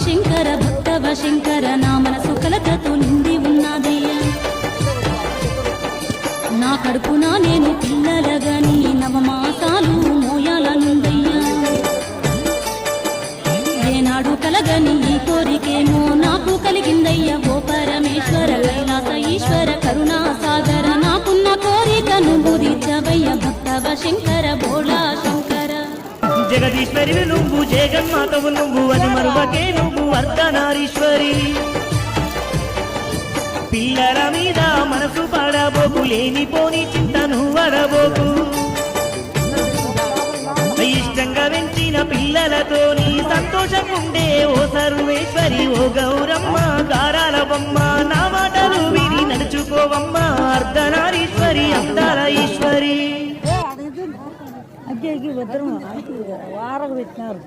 శంకర భక్తవ శంకర నా మనసు కలతతో నిండి ఉన్నదయ్యా నా కడుపున నేను పిల్లలగని నవమాసాలు మోయాలనుందయ్యా ఏనాడు కలగని ఈ కోరికేమో నాకు కలిగిందయ్యా ఓ పరమేశ్వర కైలాస ఈశ్వర కరుణా సాగర నాకున్న కోరిక నువ్వు తీర్చవయ్య భక్తవ శంకర భోళా శంకర జగదీశ్వరి నువ్వు జగన్మాతవు నువ్వు అని మరువకే నువ్వు అర్ధనారీశ్వరి పిల్లల మీద మనసు పడబోకు లేనిపోని చింతను వడబోకు ఇష్టంగా పెంచిన పిల్లలతో నీ సంతోషం ఉండే ఓ సర్వేశ్వరి ఓ గౌరమ్మ గారాల బొమ్మ నా మాటలు విని నడుచుకోవమ్మ అర్ధనారీశ్వరి అందాల ఈశ్వరి అగ్గేకి భద్రం వారకు పెట్టినారు